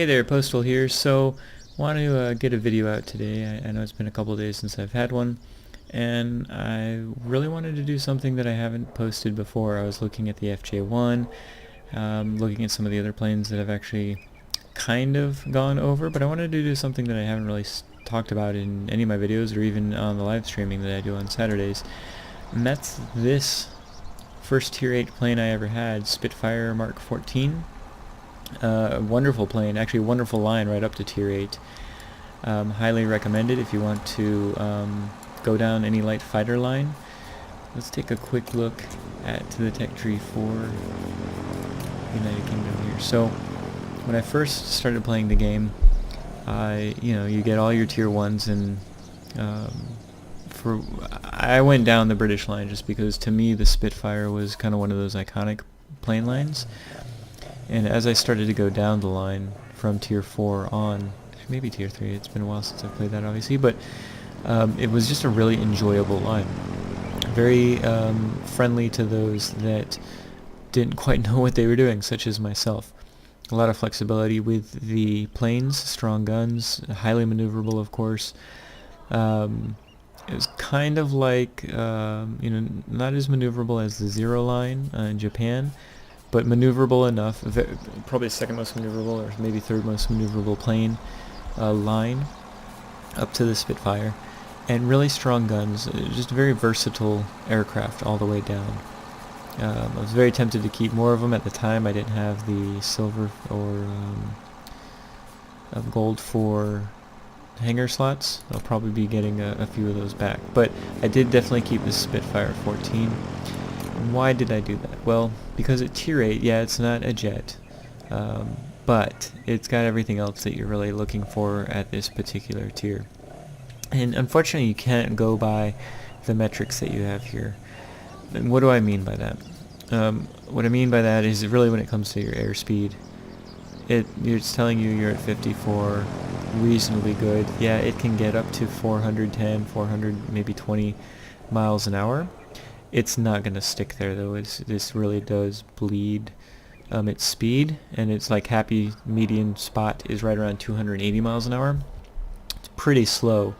Hey there, Postal here. So, want to get a video out today. I know it's been a couple of days since I've had one, and I really wanted to do something that I haven't posted before. I was looking at the FJ1, looking at some of the other planes that I've actually kind of gone over, but I wanted to do something that I haven't really talked about in any of my videos or even on the live streaming that I do on Saturdays, and that's this first Tier 8 plane I ever had, Spitfire Mark 14. A wonderful plane, actually a wonderful line right up to Tier 8. Highly recommended if you want to go down any light fighter line. Let's take a quick look at the tech tree for United Kingdom here. So when I first started playing the game, you get all your Tier 1s, and I went down the British line just because to me the Spitfire was kind of one of those iconic plane lines. And as I started to go down the line from Tier 4 on, maybe Tier 3, it's been a while since I've played that obviously, but it was just a really enjoyable line. Very friendly to those that didn't quite know what they were doing, such as myself. A lot of flexibility with the planes, strong guns, highly maneuverable of course. It was kind of like, not as maneuverable as the Zero line in Japan, but maneuverable enough, probably the second most maneuverable or maybe third most maneuverable plane line up to the Spitfire, and really strong guns, just a very versatile aircraft all the way down. I was very tempted to keep more of them. At the time I didn't have the silver or gold for hangar slots. I'll probably be getting a few of those back, but I did definitely keep the Spitfire 14. Why did I do that? Well, because at Tier 8, yeah, it's not a jet, but it's got everything else that you're really looking for at this particular tier. And unfortunately, you can't go by the metrics that you have here. And what do I mean by that? What I mean by that is really when it comes to your airspeed, it's telling you you're at 54, reasonably good. Yeah, it can get up to 410, 400, maybe 20 miles an hour. It's not going to stick there though. This really does bleed its speed, and its like happy median spot is right around 280 miles an hour. It's pretty slow,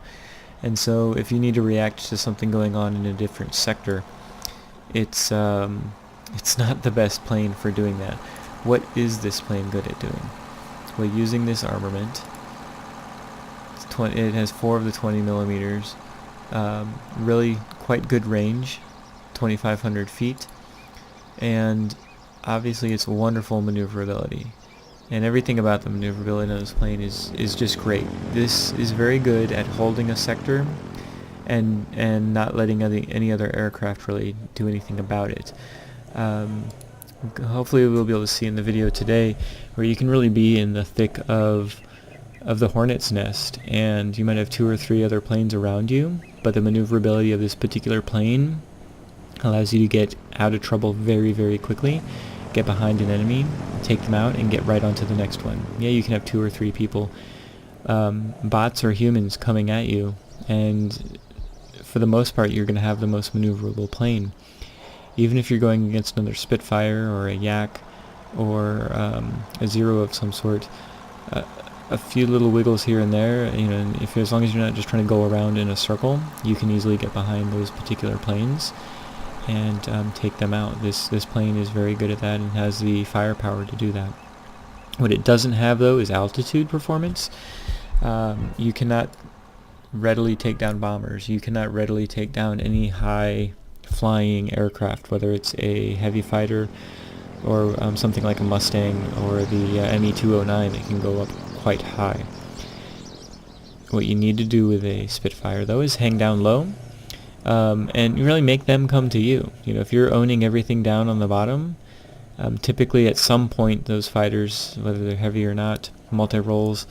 and so if you need to react to something going on in a different sector, it's not the best plane for doing that. What is this plane good at doing? Well, using this armament, it has 4 of the 20 millimeters, really quite good range, 2,500 feet, and obviously it's wonderful maneuverability, and everything about the maneuverability of this plane is just great. This is very good at holding a sector and not letting any other aircraft really do anything about it. Hopefully we'll be able to see in the video today where you can really be in the thick of the hornet's nest, and you might have 2 or 3 other planes around you, but the maneuverability of this particular plane allows you to get out of trouble very, very quickly, get behind an enemy, take them out, and get right onto the next one. Yeah, you can have 2 or 3 people, bots or humans, coming at you, and for the most part you're going to have the most maneuverable plane. Even if you're going against another Spitfire or a Yak or a Zero of some sort, a few little wiggles here and there, as long as you're not just trying to go around in a circle, you can easily get behind those particular planes and take them out. This plane is very good at that and has the firepower to do that. What it doesn't have though is altitude performance. You cannot readily take down bombers. You cannot readily take down any high flying aircraft, whether it's a heavy fighter or something like a Mustang or the ME-209 that can go up quite high. What you need to do with a Spitfire though is hang down low, and really make them come to you. If you're owning everything down on the bottom, typically at some point those fighters, whether they're heavy or not, multi-rolls,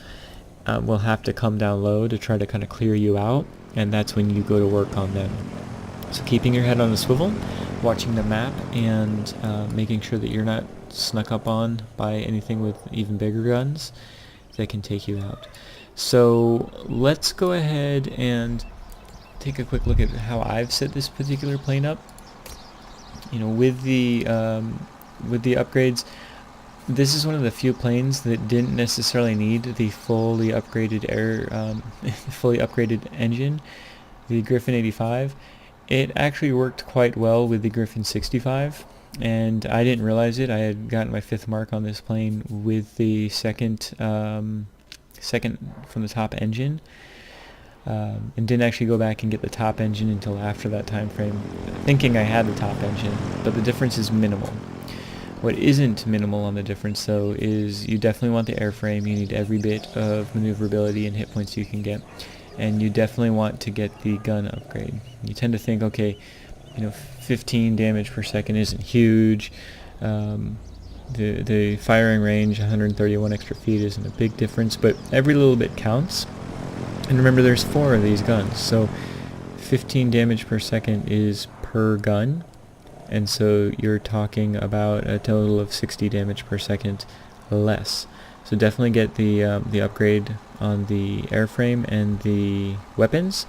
will have to come down low to try to kind of clear you out, and that's when you go to work on them. So keeping your head on the swivel, watching the map, and making sure that you're not snuck up on by anything with even bigger guns that can take you out. So let's go ahead and take a quick look at how I've set this particular plane up. With the upgrades, This is one of the few planes that didn't necessarily need the fully upgraded fully upgraded engine, the Griffin 85. It actually worked quite well with the Griffin 65, and I didn't realize it. I had gotten my 5th mark on this plane with the second from the top engine, and didn't actually go back and get the top engine until after that time frame, thinking I had the top engine, but the difference is minimal. What isn't minimal on the difference, though, is you definitely want the airframe. You need every bit of maneuverability and hit points you can get, and you definitely want to get the gun upgrade. You tend to think, okay, 15 damage per second isn't huge. The firing range, 131 extra feet, isn't a big difference, but every little bit counts. And remember, there's 4 of these guns, so 15 damage per second is per gun. And so you're talking about a total of 60 damage per second less. So definitely get the upgrade on the airframe and the weapons,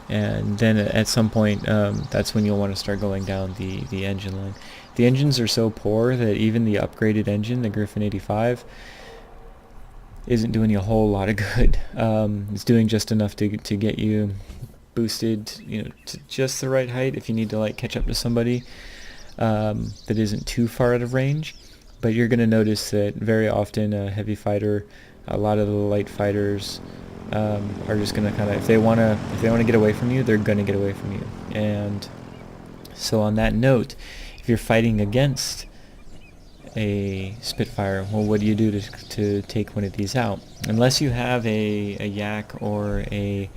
and then at some point that's when you'll want to start going down the engine line. The engines are so poor that even the upgraded engine, the Griffin 85, isn't doing you a whole lot of good. It's doing just enough to get you boosted, to just the right height if you need to like catch up to somebody that isn't too far out of range. But you're going to notice that very often a heavy fighter, a lot of the light fighters are just going to kind of, if they want to get away from you, they're going to get away from you. And so on that note, if you're fighting against a Spitfire, well, what do you do to take one of these out? Unless you have a Yak or a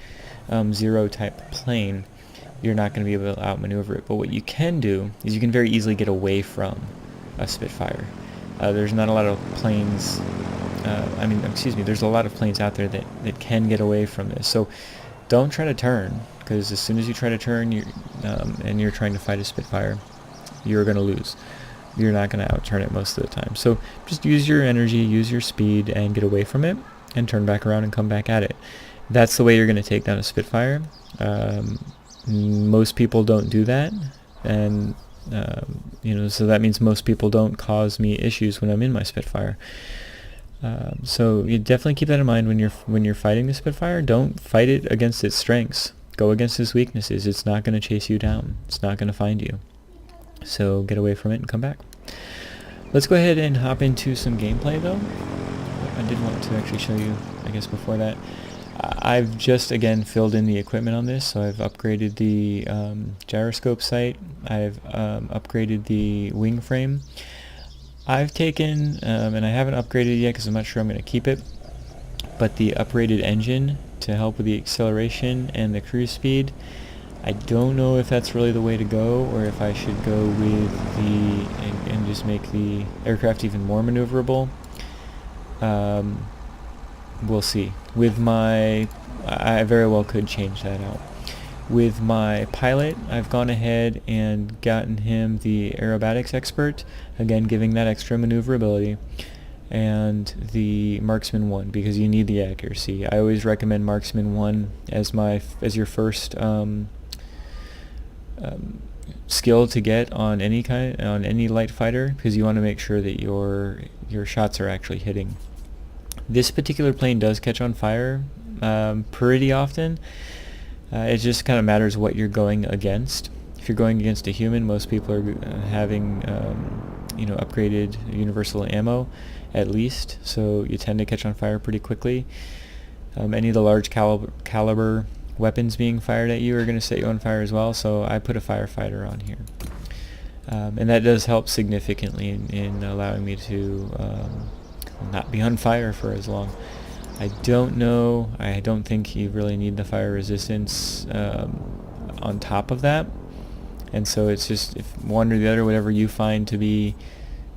Zero type plane, you're not going to be able to outmaneuver it. But what you can do is you can very easily get away from a Spitfire. There's not a lot of planes, there's a lot of planes out there that can get away from this. So don't try to turn, because as soon as you try to turn and you're trying to fight a Spitfire, you're going to lose. You're not going to outturn it most of the time. So just use your energy, use your speed, and get away from it, and turn back around and come back at it. That's the way you're going to take down a Spitfire. Most people don't do that, and so that means most people don't cause me issues when I'm in my Spitfire. So you definitely keep that in mind when you're fighting the Spitfire. Don't fight it against its strengths. Go against its weaknesses. It's not going to chase you down. It's not going to find you. So get away from it and come back. Let's go ahead and hop into some gameplay, though. I did want to actually show you, I guess, before that. I've just, again, filled in the equipment on this, so I've upgraded the gyroscope sight. I've upgraded the wing frame. I've taken, and I haven't upgraded it yet because I'm not sure I'm going to keep it, but the upgraded engine to help with the acceleration and the cruise speed. I don't know if that's really the way to go, or if I should go with and just make the aircraft even more maneuverable. We'll see. I very well could change that out. With my pilot, I've gone ahead and gotten him the aerobatics expert, again giving that extra maneuverability, and the marksman 1, because you need the accuracy. I always recommend marksman 1 as your first skill to get on any light fighter, because you want to make sure that your shots are actually hitting. This particular plane does catch on fire pretty often. It just kind of matters what you're going against. If you're going against a human, most people are having upgraded universal ammo at least, so you tend to catch on fire pretty quickly. Any of the large caliber weapons being fired at you are going to set you on fire as well, so I put a firefighter on here. And that does help significantly in allowing me to not be on fire for as long. I don't think you really need the fire resistance on top of that, and so it's just if one or the other, whatever you find to be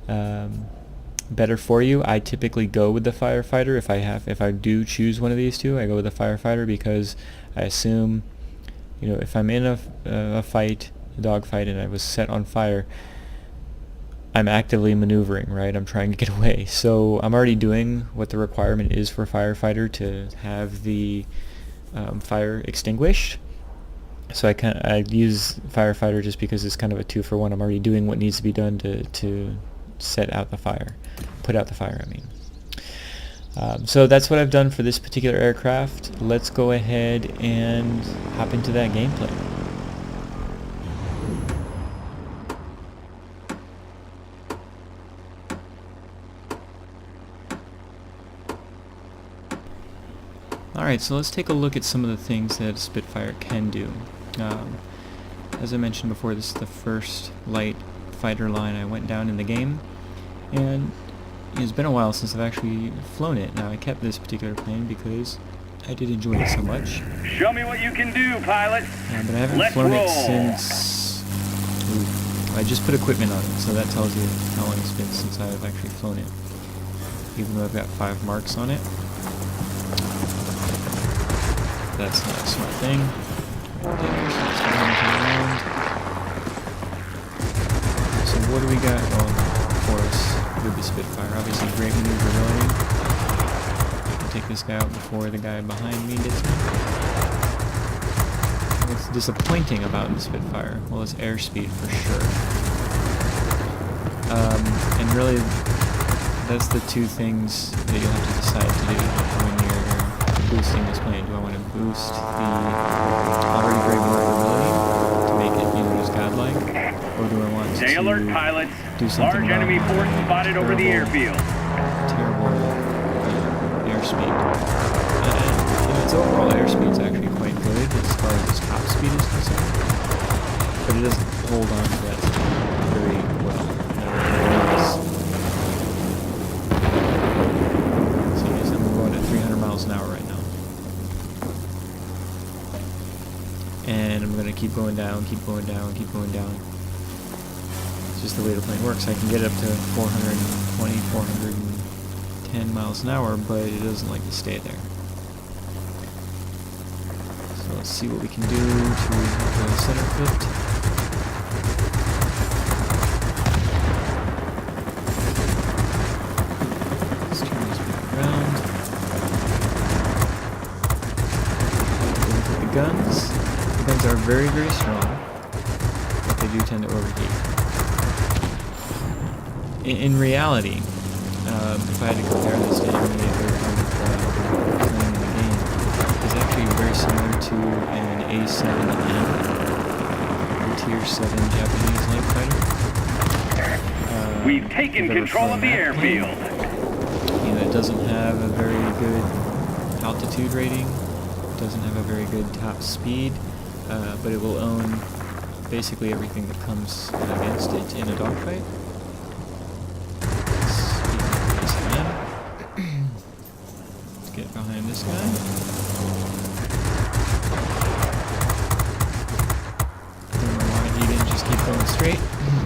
better for you. I typically go with the firefighter. If I do choose one of these two, I go with the firefighter, because I assume, if I'm in a fight, a dogfight, and I was set on fire, I'm actively maneuvering, right? I'm trying to get away. So I'm already doing what the requirement is for a firefighter to have the fire extinguished. So I use firefighter just because it's kind of a 2-for-1. I'm already doing what needs to be done to set out the fire, put out the fire, I mean. So that's what I've done for this particular aircraft. Let's go ahead and hop into that gameplay. Alright, so let's take a look at some of the things that a Spitfire can do. As I mentioned before, this is the first light fighter line I went down in the game, and it's been a while since I've actually flown it. Now, I kept this particular plane because I did enjoy it so much. Show me what you can do, pilot. But I haven't flown it since... Ooh, I just put equipment on it, so that tells you how long it's been since I've actually flown it. Even though I've got 5 marks on it. That's not a smart thing. So what do we got going for us with the Spitfire? Obviously great maneuverability. I can take this guy out before the guy behind me gets me. What's disappointing about the Spitfire? Well, it's airspeed for sure. And really, that's the two things that you'll have to decide to do when you're boosting this plane. Do I want to boost the already great maneuverability to make it, just godlike, or do I want Stay to alert, pilots. do something Large enemy force spotted over the airfield. Terrible airspeed. And its overall airspeed is actually quite good as far as its top speed is concerned, but it doesn't hold on to that very well. So yes, I'm going at 300 miles an hour right now. And I'm going to keep going down, keep going down, keep going down. It's just the way the plane works. I can get up to 420, 410 miles an hour, but it doesn't like to stay there. So let's see what we can do to have the center flipped. Let's turn this back around. Look at the guns. The guns are very, very strong, but they do tend to overheat. In reality, if I had to compare this to any other kind of plane in the game, it's actually very similar to an A7M, a Tier 7 Japanese light fighter. We've taken control of the airfield. It doesn't have a very good altitude rating, doesn't have a very good top speed. But it will own basically everything that comes against it in a dogfight. Let's get behind this guy. I don't know why he didn't just keep going straight,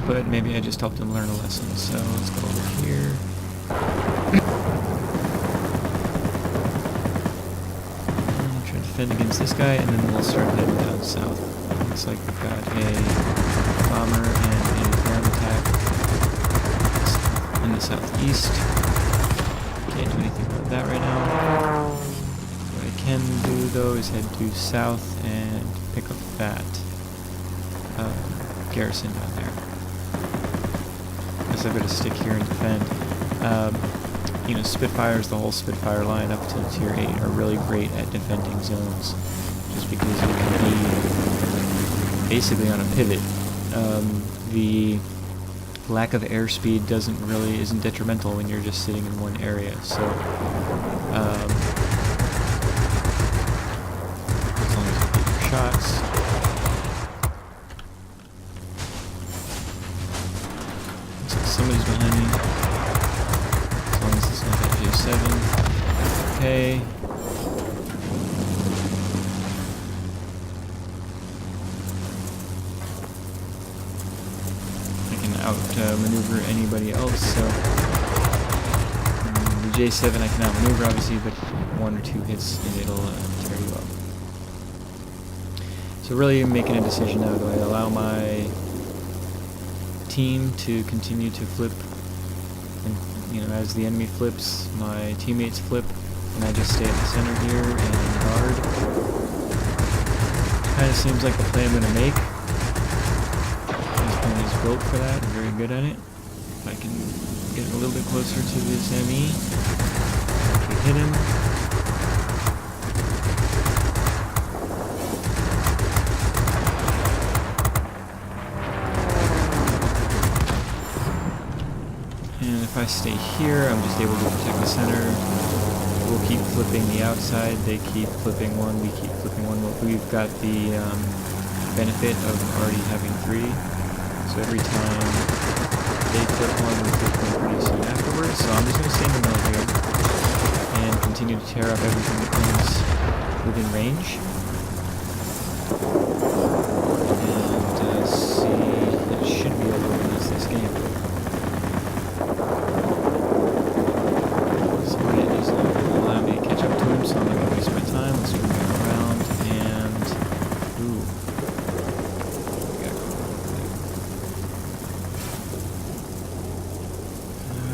but maybe I just helped him learn a lesson. So let's go over here. Defend against this guy, and then we'll start heading down south. Looks like we've got a bomber and a ground attack in the southeast. Can't do anything about that right now. What I can do though is head due south and pick up that garrison down there. Guess I've got to stick here and defend. Spitfires, the whole Spitfire line up to Tier 8 are really great at defending zones, just because you can be basically on a pivot. The lack of airspeed isn't detrimental when you're just sitting in one area, so as long as you get your shots. Looks like somebody's behind me. Okay. I can outmaneuver anybody else, so the J7 I can outmaneuver obviously, but 1 or 2 hits and it'll tear you up. So really making a decision now. Do I allow my team to continue to flip? And, as the enemy flips, my teammates flip, and I just stay at the center here and guard. Kind of seems like the play I'm going to make. This plane is built for that, I'm very good at it. if I can get a little bit closer to this ME. Okay, hit him. And if I stay here, I'm just able to protect the center. We'll keep flipping the outside, they keep flipping one, we keep flipping one. We've got the benefit of already having 3. So every time they flip one, we flip one pretty soon afterwards. So I'm just going to stay in the middle here and continue to tear up everything that comes within range. And see, that should be able to lose this game. So I'm not going to waste my time. Let's move back around and... Ooh. We gotta go over there.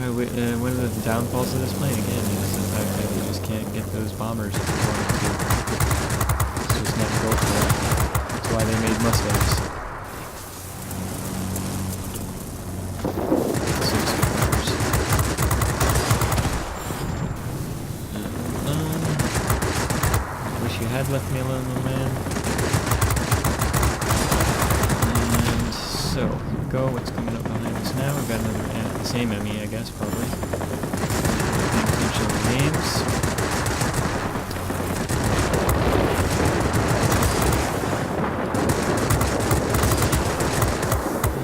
Alright, one of the downfalls of this plane, again, is the fact that you just can't get those bombers if you wanted to. It's just not built for that. That's why they made Mustangs. Left me alone, little man. And so, here we go. What's coming up behind us now? We've got another, the same ME, I guess, probably. Paying attention to the names.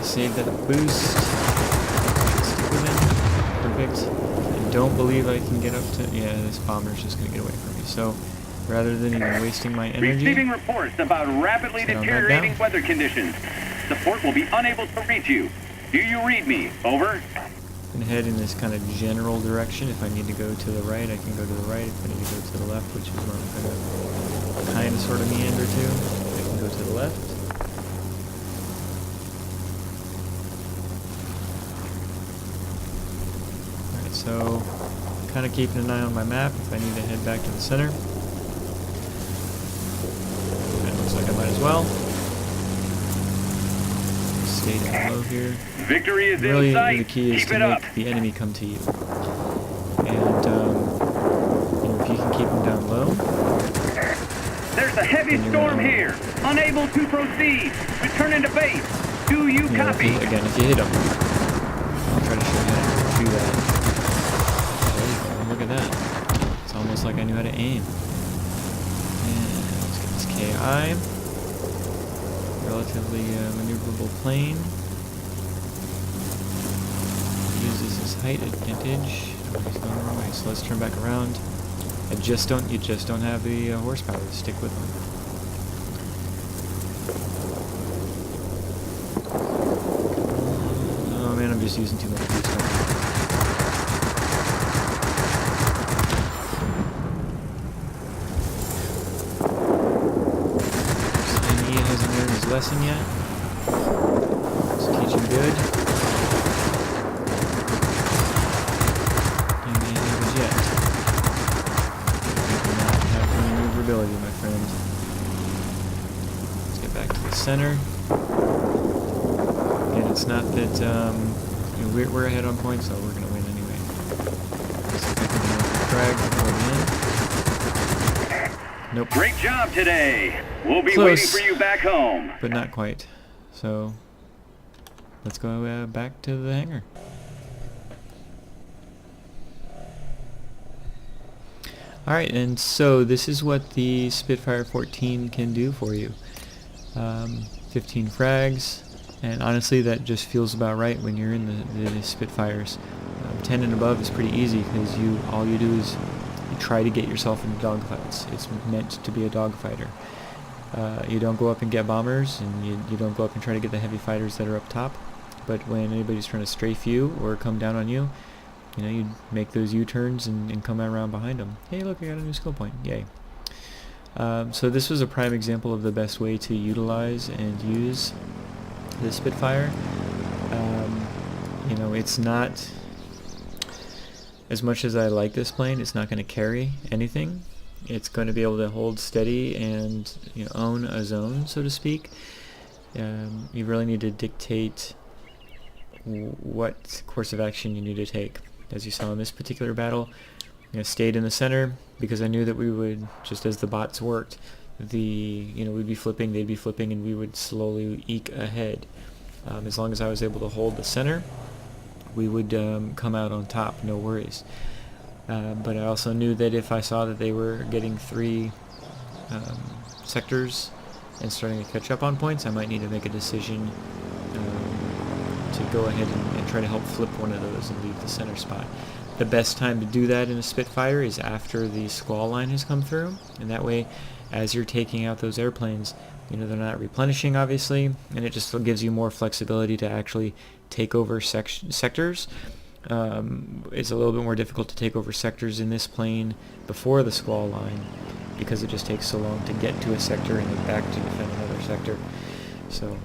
Save that boost. Stick with it. Perfect. I don't believe I can get up to... Yeah, this bomber's just going to get away from me. So, rather than even wasting my energy... Receiving reports about rapidly deteriorating weather conditions. Support will be unable to reach you. Do you read me? Over. I'm going to head in this kind of general direction. If I need to go to the right, I can go to the right. If I need to go to the left, which is where I'm going to kind of sort of meander to, I can go to the left. Alright, so kind of keeping an eye on my map if I need to head back to the center. Looks like I might as well. Stay down low here. Victory is really, in sight. The key is Keep to make the enemy come to you. And if you can keep them down low. There's a heavy storm here. Unable to proceed. Returning to base. Do you copy? Again, if you hit them, I'll try to show you how to do that. There you go. Look at that. It's almost like I knew how to aim. KI, relatively maneuverable plane. Uses his height advantage. Oh, he's going the wrong way, so let's turn back around. You just don't have the horsepower to stick with them. Oh man, I'm just using too much boost. Lesson yet. Let's teach him good. And they have a jet. You do not have maneuverability, my friend. Let's get back to the center. Again, it's not that we're ahead on points, so we're gonna win anyway. Let's see if I can frag before the end. Nope. Great job today. We'll be Close, waiting for you back home. but not quite. So let's go back to the hangar. Alright, and so this is what the Spitfire 14 can do for you. 15 frags, and honestly that just feels about right when you're in the Spitfires. 10 and above is pretty easy because all you do is you try to get yourself into dogfights. It's meant to be a dogfighter. You don't go up and get bombers, and you don't go up and try to get the heavy fighters that are up top. But when anybody's trying to strafe you or come down on you, you make those U-turns and come around behind them. Hey, look, I got a new skill point. Yay. So this was a prime example of the best way to utilize and use the Spitfire. It's not, as much as I like this plane, it's not going to carry anything. It's going to be able to hold steady and own a zone, so to speak. You really need to dictate what course of action you need to take. As you saw in this particular battle, I stayed in the center because I knew that we would, just as the bots worked, we'd be flipping, they'd be flipping, and we would slowly eke ahead. As long as I was able to hold the center, we would come out on top, no worries. But I also knew that if I saw that they were getting 3 sectors and starting to catch up on points, I might need to make a decision to go ahead and try to help flip one of those and leave the center spot. The best time to do that in a Spitfire is after the squall line has come through, and that way, as you're taking out those airplanes, they're not replenishing, obviously, and it just gives you more flexibility to actually take over sectors. It's a little bit more difficult to take over sectors in this plane before the squall line, because it just takes so long to get to a sector and then back to defend another sector. So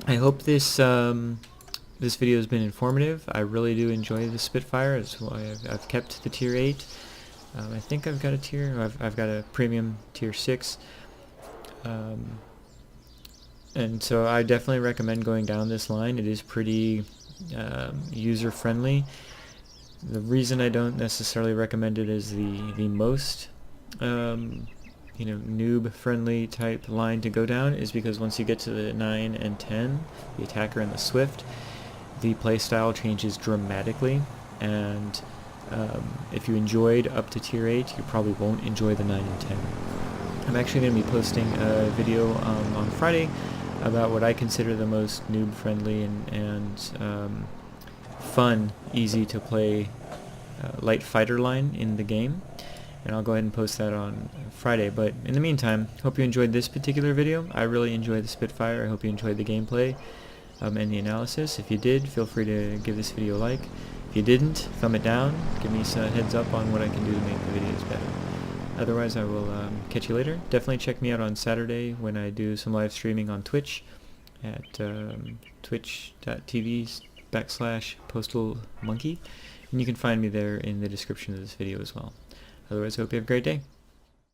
I hope this this video has been informative. I really do enjoy the Spitfire. That's why I've kept the tier 8. I think I've got a tier. I've got a premium tier 6. And so I definitely recommend going down this line. It is pretty user friendly. The reason I don't necessarily recommend it as the most noob friendly type line to go down is because once you get to the 9 and 10, the attacker and the swift, the playstyle changes dramatically, and if you enjoyed up to tier 8, you probably won't enjoy the 9 and 10. I'm actually going to be posting a video on Friday about what I consider the most noob friendly and fun, easy to play light fighter line in the game, and I'll go ahead and post that on Friday. But in the meantime, hope you enjoyed this particular video. I really enjoyed the Spitfire. I hope you enjoyed the gameplay and the analysis. If you did, feel free to give this video a like. If you didn't, thumb it down. Give me some heads up on what I can do to make the videos better. Otherwise, I will catch you later. Definitely check me out on Saturday when I do some live streaming on Twitch at twitch.tv/postalmonkey, and you can find me there in the description of this video as well. Otherwise, I hope you have a great day.